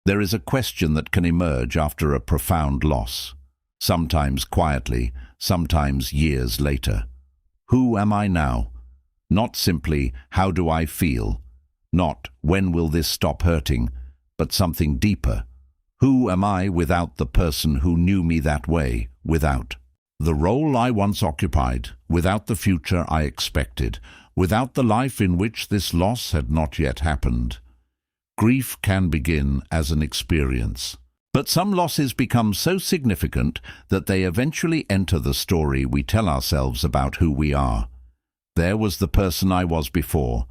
There is a question that can emerge after a profound loss, sometimes quietly, sometimes years later. Who am I now? Not simply, how do I feel? Not, when will this stop hurting? But something deeper. Who am I without the person who knew me that way, without the role I once occupied, without the future I expected, without the life in which this loss had not yet happened? Grief can begin as an experience. But some losses become so significant that they eventually enter the story we tell ourselves about who we are. There was the person I was before,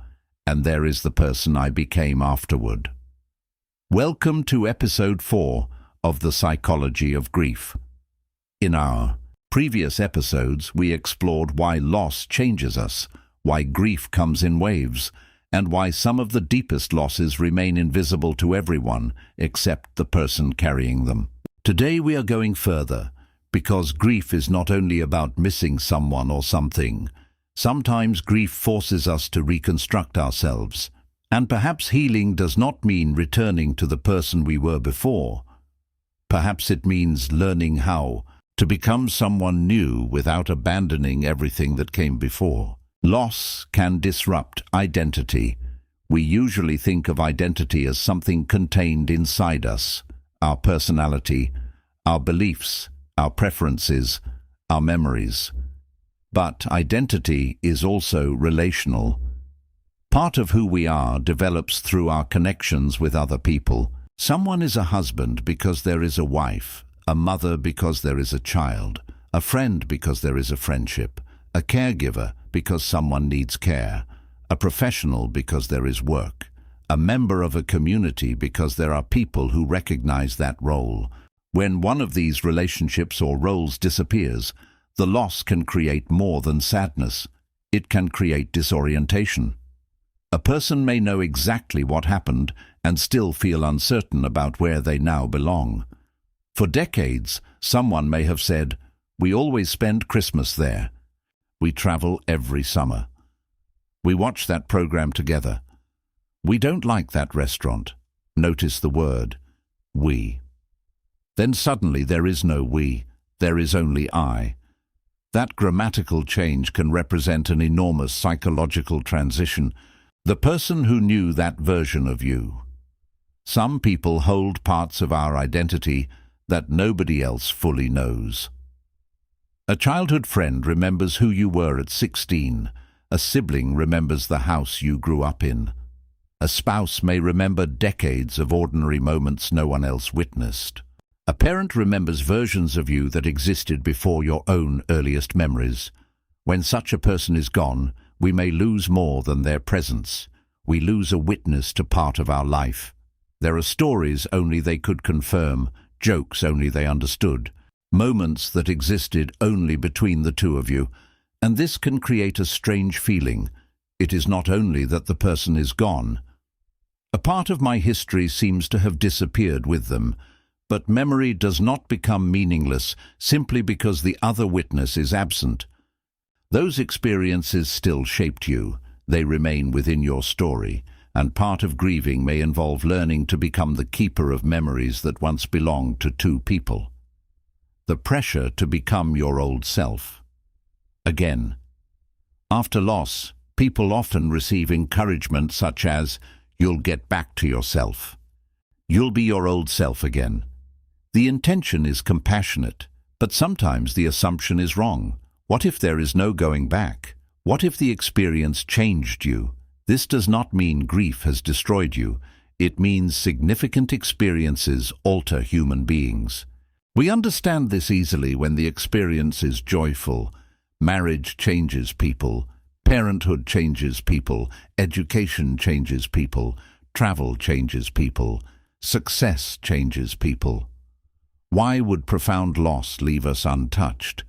and there is the person I became afterward. Welcome to episode 4 of The Psychology of Grief. In our previous episodes, we explored why loss changes us, why grief comes in waves, and why some of the deepest losses remain invisible to everyone except the person carrying them. Today we are going further, because grief is not only about missing someone or something. Sometimes grief forces us to reconstruct ourselves, and perhaps healing does not mean returning to the person we were before. Perhaps it means learning how to become someone new without abandoning everything that came before. Loss can disrupt identity. We usually think of identity as something contained inside us, our personality, our beliefs, our preferences, our memories. But identity is also relational. Part of who we are develops through our connections with other people. Someone is a husband because there is a wife, a mother because there is a child, a friend because there is a friendship, a caregiver because someone needs care, a professional because there is work, a member of a community because there are people who recognize that role. When one of these relationships or roles disappears, the loss can create more than sadness. It can create disorientation. A person may know exactly what happened and still feel uncertain about where they now belong. For decades, someone may have said, "We always spend Christmas there. We travel every summer. We watch that program together. We don't like that restaurant." Notice the word, we. Then suddenly there is no we, there is only I. That grammatical change can represent an enormous psychological transition. The person who knew that version of you. Some people hold parts of our identity that nobody else fully knows. A childhood friend remembers who you were at 16. A sibling remembers the house you grew up in. A spouse may remember decades of ordinary moments no one else witnessed. A parent remembers versions of you that existed before your own earliest memories. When such a person is gone, we may lose more than their presence. We lose a witness to part of our life. There are stories only they could confirm, jokes only they understood, moments that existed only between the two of you, and this can create a strange feeling. It is not only that the person is gone. A part of my history seems to have disappeared with them, but memory does not become meaningless simply because the other witness is absent. Those experiences still shaped you. They remain within your story, and part of grieving may involve learning to become the keeper of memories that once belonged to two people. The pressure to become your old self. Again, after loss, people often receive encouragement such as, "You'll get back to yourself. You'll be your old self again." The intention is compassionate, but sometimes the assumption is wrong. What if there is no going back? What if the experience changed you? This does not mean grief has destroyed you. It means significant experiences alter human beings. We understand this easily when the experience is joyful. Marriage changes people. Parenthood changes people. Education changes people. Travel changes people. Success changes people. Why would profound loss leave us untouched?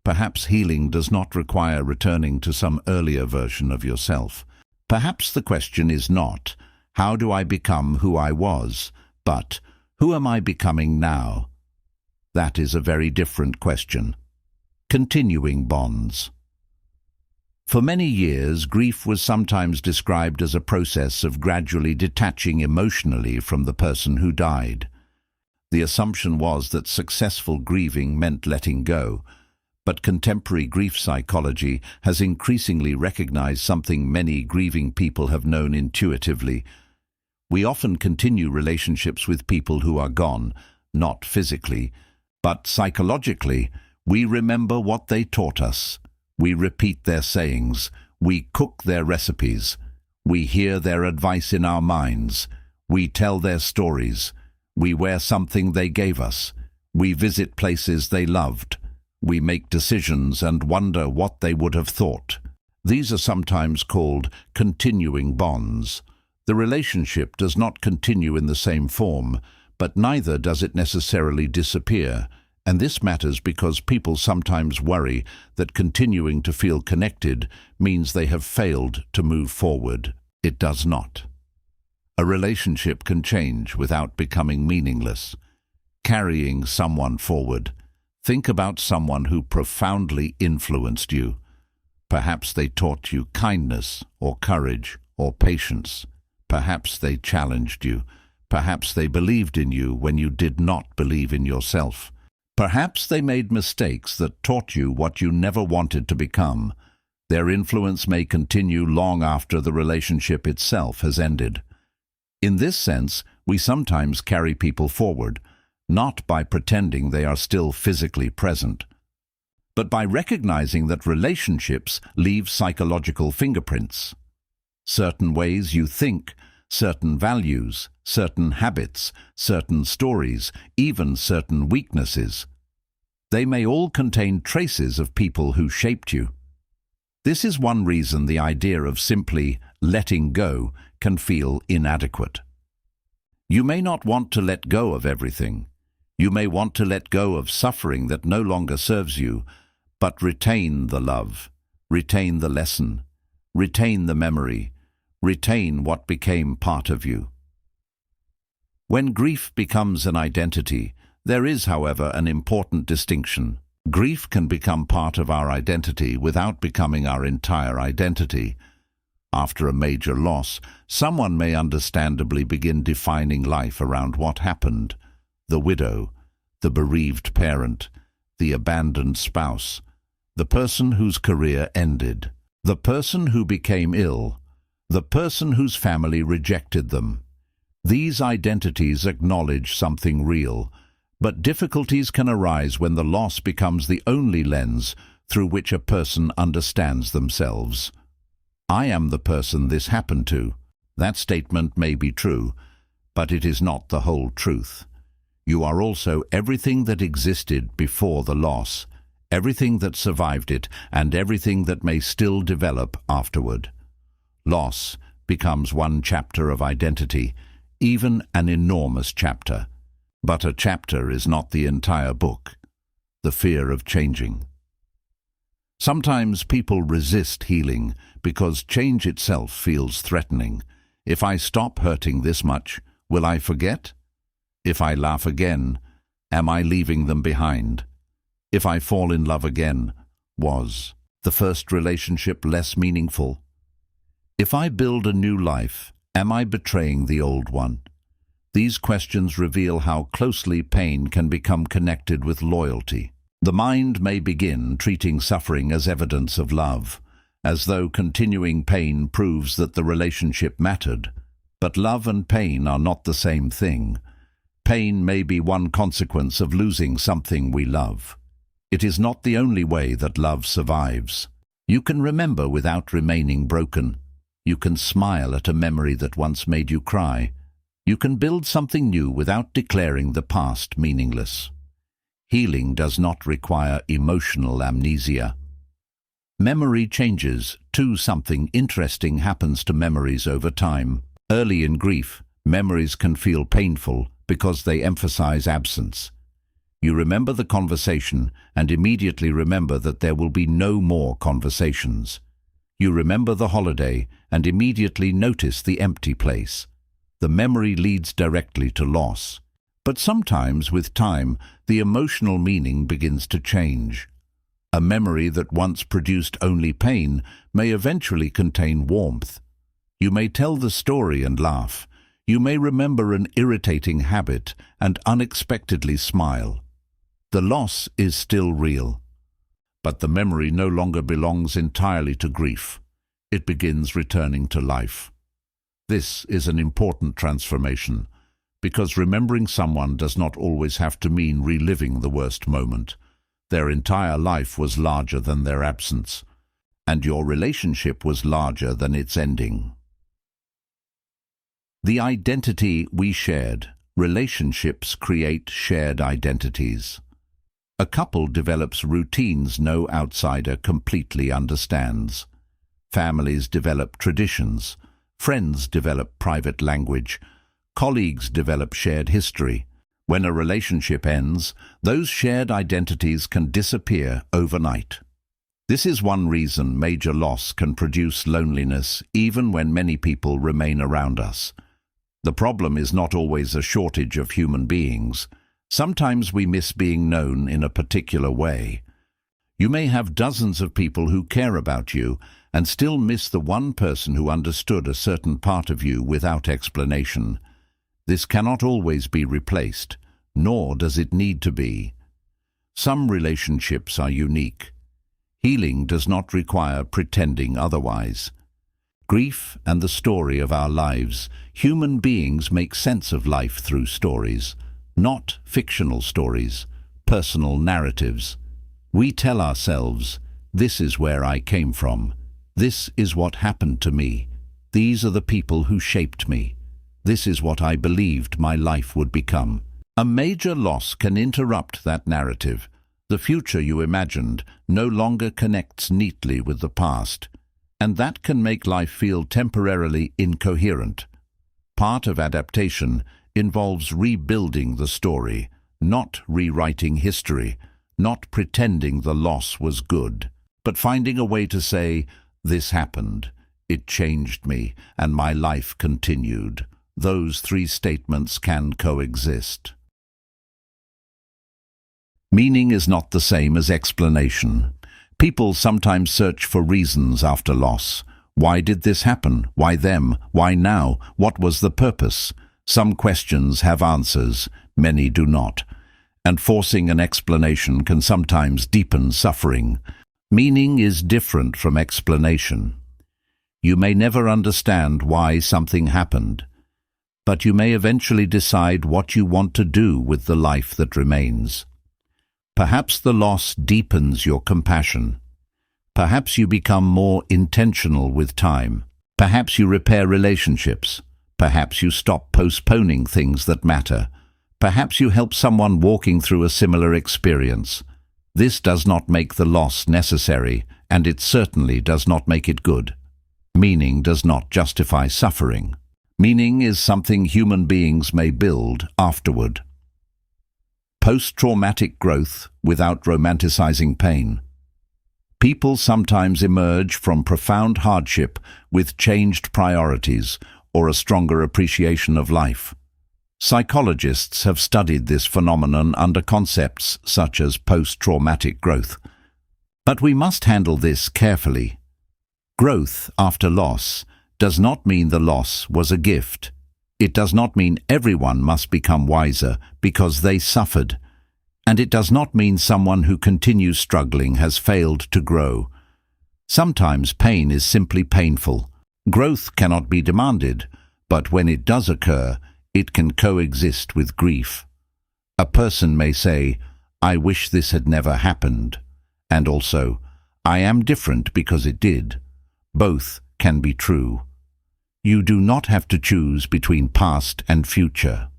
Perhaps healing does not require returning to some earlier version of yourself. Perhaps the question is not, how do I become who I was, but who am I becoming now? That is a very different question. Continuing bonds. For many years, grief was sometimes described as a process of gradually detaching emotionally from the person who died. The assumption was that successful grieving meant letting go, but contemporary grief psychology has increasingly recognized something many grieving people have known intuitively. We often continue relationships with people who are gone, not physically, but psychologically. We remember what they taught us. We repeat their sayings. We cook their recipes. We hear their advice in our minds. We tell their stories. We wear something they gave us. We visit places they loved. We make decisions and wonder what they would have thought. These are sometimes called continuing bonds. The relationship does not continue in the same form, but neither does it necessarily disappear. And this matters because people sometimes worry that continuing to feel connected means they have failed to move forward. It does not. A relationship can change without becoming meaningless. Carrying someone forward. Think about someone who profoundly influenced you. Perhaps they taught you kindness or courage or patience. Perhaps they challenged you. Perhaps they believed in you when you did not believe in yourself. Perhaps they made mistakes that taught you what you never wanted to become. Their influence may continue long after the relationship itself has ended. In this sense, we sometimes carry people forward, not by pretending they are still physically present, but by recognizing that relationships leave psychological fingerprints. Certain ways you think, certain values, certain habits, certain stories, even certain weaknesses. They may all contain traces of people who shaped you. This is one reason the idea of simply letting go can feel inadequate. You may not want to let go of everything. You may want to let go of suffering that no longer serves you, but retain the love, retain the lesson, retain the memory, retain what became part of you. When grief becomes an identity, there is, however, an important distinction. Grief can become part of our identity without becoming our entire identity. After a major loss, someone may understandably begin defining life around what happened: the widow, the bereaved parent, the abandoned spouse, the person whose career ended, the person who became ill, the person whose family rejected them. These identities acknowledge something real, but difficulties can arise when the loss becomes the only lens through which a person understands themselves. I am the person this happened to. That statement may be true, but it is not the whole truth. You are also everything that existed before the loss, everything that survived it, and everything that may still develop afterward. Loss becomes one chapter of identity, even an enormous chapter. But a chapter is not the entire book. The fear of changing. Sometimes people resist healing because change itself feels threatening. If I stop hurting this much, will I forget? If I laugh again, am I leaving them behind? If I fall in love again, was the first relationship less meaningful? If I build a new life, am I betraying the old one? These questions reveal how closely pain can become connected with loyalty. The mind may begin treating suffering as evidence of love, as though continuing pain proves that the relationship mattered. But love and pain are not the same thing. Pain may be one consequence of losing something we love. It is not the only way that love survives. You can remember without remaining broken. You can smile at a memory that once made you cry. You can build something new without declaring the past meaningless. Healing does not require emotional amnesia. Memory changes, too. Something interesting happens to memories over time. Early in grief, memories can feel painful because they emphasize absence. You remember the conversation and immediately remember that there will be no more conversations. You remember the holiday and immediately notice the empty place. The memory leads directly to loss. But sometimes, with time, the emotional meaning begins to change. A memory that once produced only pain may eventually contain warmth. You may tell the story and laugh. You may remember an irritating habit and unexpectedly smile. The loss is still real, but the memory no longer belongs entirely to grief. It begins returning to life. This is an important transformation, because remembering someone does not always have to mean reliving the worst moment. Their entire life was larger than their absence, and your relationship was larger than its ending. The identity we shared. Relationships create shared identities. A couple develops routines no outsider completely understands. Families develop traditions. Friends develop private language. Colleagues develop shared history. When a relationship ends, those shared identities can disappear overnight. This is one reason major loss can produce loneliness even when many people remain around us. The problem is not always a shortage of human beings. Sometimes we miss being known in a particular way. You may have dozens of people who care about you and still miss the one person who understood a certain part of you without explanation. This cannot always be replaced, nor does it need to be. Some relationships are unique. Healing does not require pretending otherwise. Grief and the story of our lives. Human beings make sense of life through stories, not fictional stories, personal narratives. We tell ourselves, this is where I came from. This is what happened to me. These are the people who shaped me. This is what I believed my life would become. A major loss can interrupt that narrative. The future you imagined no longer connects neatly with the past, and that can make life feel temporarily incoherent. Part of adaptation involves rebuilding the story, not rewriting history, not pretending the loss was good, but finding a way to say, this happened, it changed me, and my life continued. Those three statements can coexist. Meaning is not the same as explanation. People sometimes search for reasons after loss. Why did this happen? Why them? Why now? What was the purpose? Some questions have answers, many do not. And forcing an explanation can sometimes deepen suffering. Meaning is different from explanation. You may never understand why something happened, but you may eventually decide what you want to do with the life that remains. Perhaps the loss deepens your compassion. Perhaps you become more intentional with time. Perhaps you repair relationships. Perhaps you stop postponing things that matter. Perhaps you help someone walking through a similar experience. This does not make the loss necessary, and it certainly does not make it good. Meaning does not justify suffering. Meaning is something human beings may build afterward. Post-traumatic growth without romanticizing pain. People sometimes emerge from profound hardship with changed priorities or a stronger appreciation of life. Psychologists have studied this phenomenon under concepts such as post-traumatic growth. But we must handle this carefully. Growth after loss does not mean the loss was a gift. It does not mean everyone must become wiser because they suffered. And it does not mean someone who continues struggling has failed to grow. Sometimes pain is simply painful. Growth cannot be demanded, but when it does occur, it can coexist with grief. A person may say, I wish this had never happened, and also, I am different because it did. Both can be true. You do not have to choose between past and future.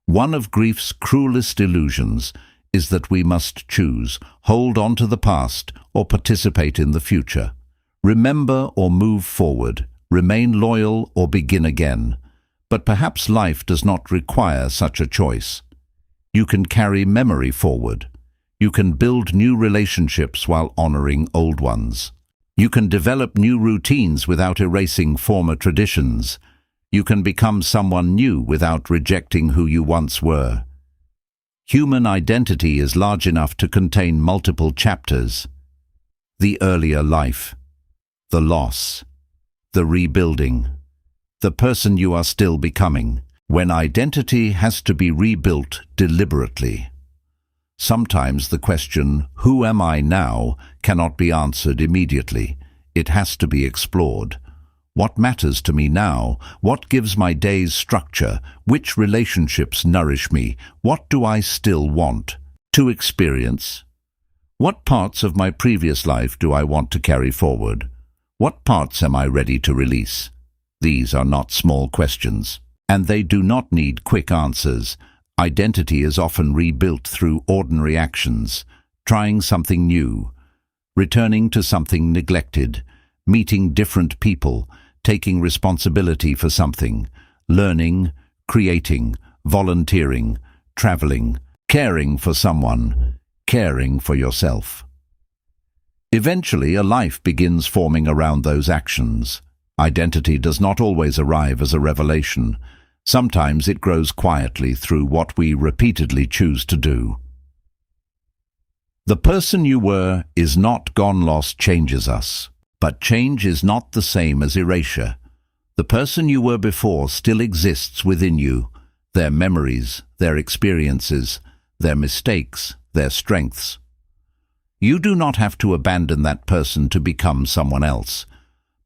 One of grief's cruelest illusions is that we must choose, hold on to the past or participate in the future. Remember or move forward, remain loyal or begin again. But perhaps life does not require such a choice. You can carry memory forward. You can build new relationships while honoring old ones. You can develop new routines without erasing former traditions. You can become someone new without rejecting who you once were. Human identity is large enough to contain multiple chapters. The earlier life, the loss, the rebuilding, the person you are still becoming, when identity has to be rebuilt deliberately. Sometimes the question, "Who am I now?" cannot be answered immediately. It has to be explored. What matters to me now? What gives my days structure? Which relationships nourish me? What do I still want to experience? What parts of my previous life do I want to carry forward? What parts am I ready to release? These are not small questions, and they do not need quick answers. Identity is often rebuilt through ordinary actions, trying something new, returning to something neglected, meeting different people, taking responsibility for something, learning, creating, volunteering, traveling, caring for someone, caring for yourself. Eventually, a life begins forming around those actions. Identity does not always arrive as a revelation. Sometimes it grows quietly through what we repeatedly choose to do. The person you were is not gone. Loss changes us. But change is not the same as erasure. The person you were before still exists within you. Their memories, their experiences, their mistakes, their strengths. You do not have to abandon that person to become someone else.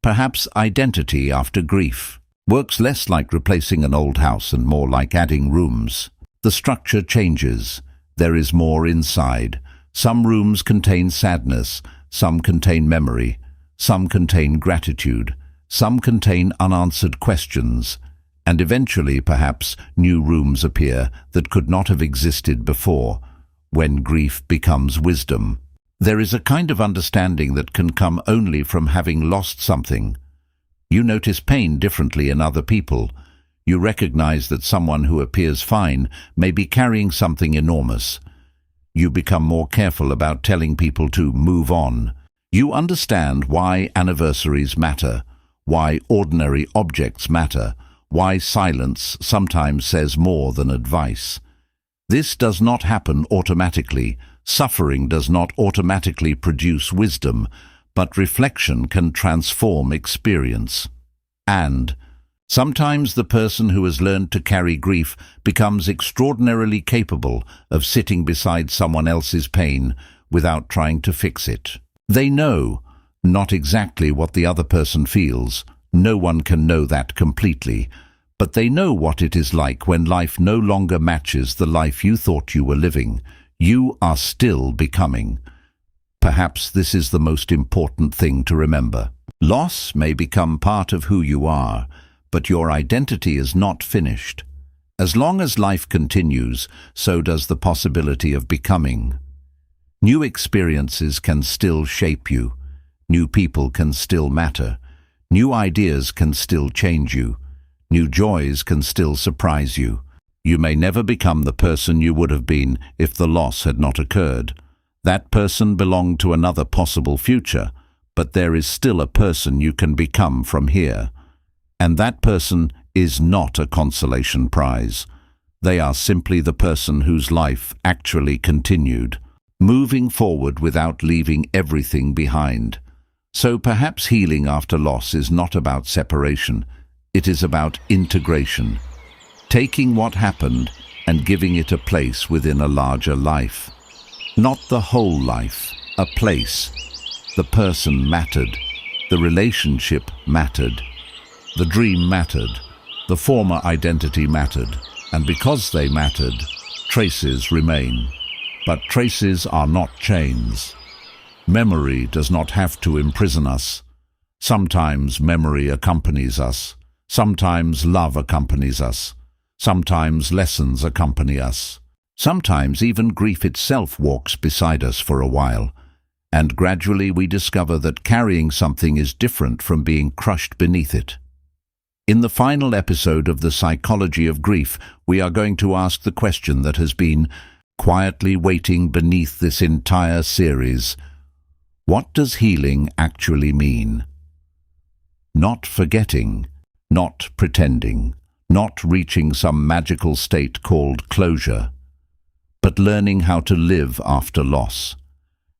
Perhaps identity after grief works less like replacing an old house and more like adding rooms. The structure changes. There is more inside. Some rooms contain sadness, some contain memory, some contain gratitude, some contain unanswered questions, and eventually, perhaps, new rooms appear that could not have existed before, when grief becomes wisdom. There is a kind of understanding that can come only from having lost something. You notice pain differently in other people. You recognize that someone who appears fine may be carrying something enormous. You become more careful about telling people to move on. You understand why anniversaries matter, why ordinary objects matter, why silence sometimes says more than advice. This does not happen automatically. Suffering does not automatically produce wisdom, but reflection can transform experience. And sometimes the person who has learned to carry grief becomes extraordinarily capable of sitting beside someone else's pain without trying to fix it. They know not exactly what the other person feels. No one can know that completely, but they know what it is like when life no longer matches the life you thought you were living. You are still becoming. Perhaps this is the most important thing to remember. Loss may become part of who you are, but your identity is not finished. As long as life continues, so does the possibility of becoming. New experiences can still shape you. New people can still matter. New ideas can still change you. New joys can still surprise you. You may never become the person you would have been if the loss had not occurred. That person belonged to another possible future, but there is still a person you can become from here. And that person is not a consolation prize. They are simply the person whose life actually continued, moving forward without leaving everything behind. So perhaps healing after loss is not about separation. It is about integration. Taking what happened and giving it a place within a larger life. Not the whole life, a place. The person mattered. The relationship mattered. The dream mattered. The former identity mattered. And because they mattered, traces remain. But traces are not chains. Memory does not have to imprison us. Sometimes memory accompanies us. Sometimes love accompanies us. Sometimes lessons accompany us. Sometimes even grief itself walks beside us for a while. And gradually we discover that carrying something is different from being crushed beneath it. In the final episode of The Psychology of Grief, we are going to ask the question that has been quietly waiting beneath this entire series. What does healing actually mean? Not forgetting, not pretending, not reaching some magical state called closure, but learning how to live after loss,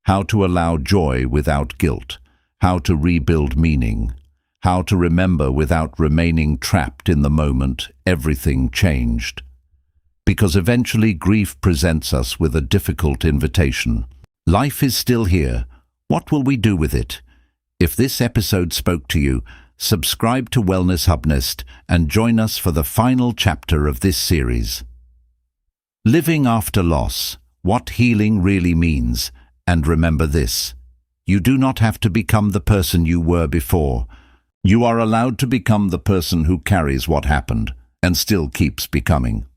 how to allow joy without guilt, how to rebuild meaning, how to remember without remaining trapped in the moment everything changed. Because eventually grief presents us with a difficult invitation. Life is still here. What will we do with it? If this episode spoke to you, subscribe to Wellness Hubnest and join us for the final chapter of this series. Living after loss, what healing really means. And remember this, you do not have to become the person you were before. You are allowed to become the person who carries what happened and still keeps becoming.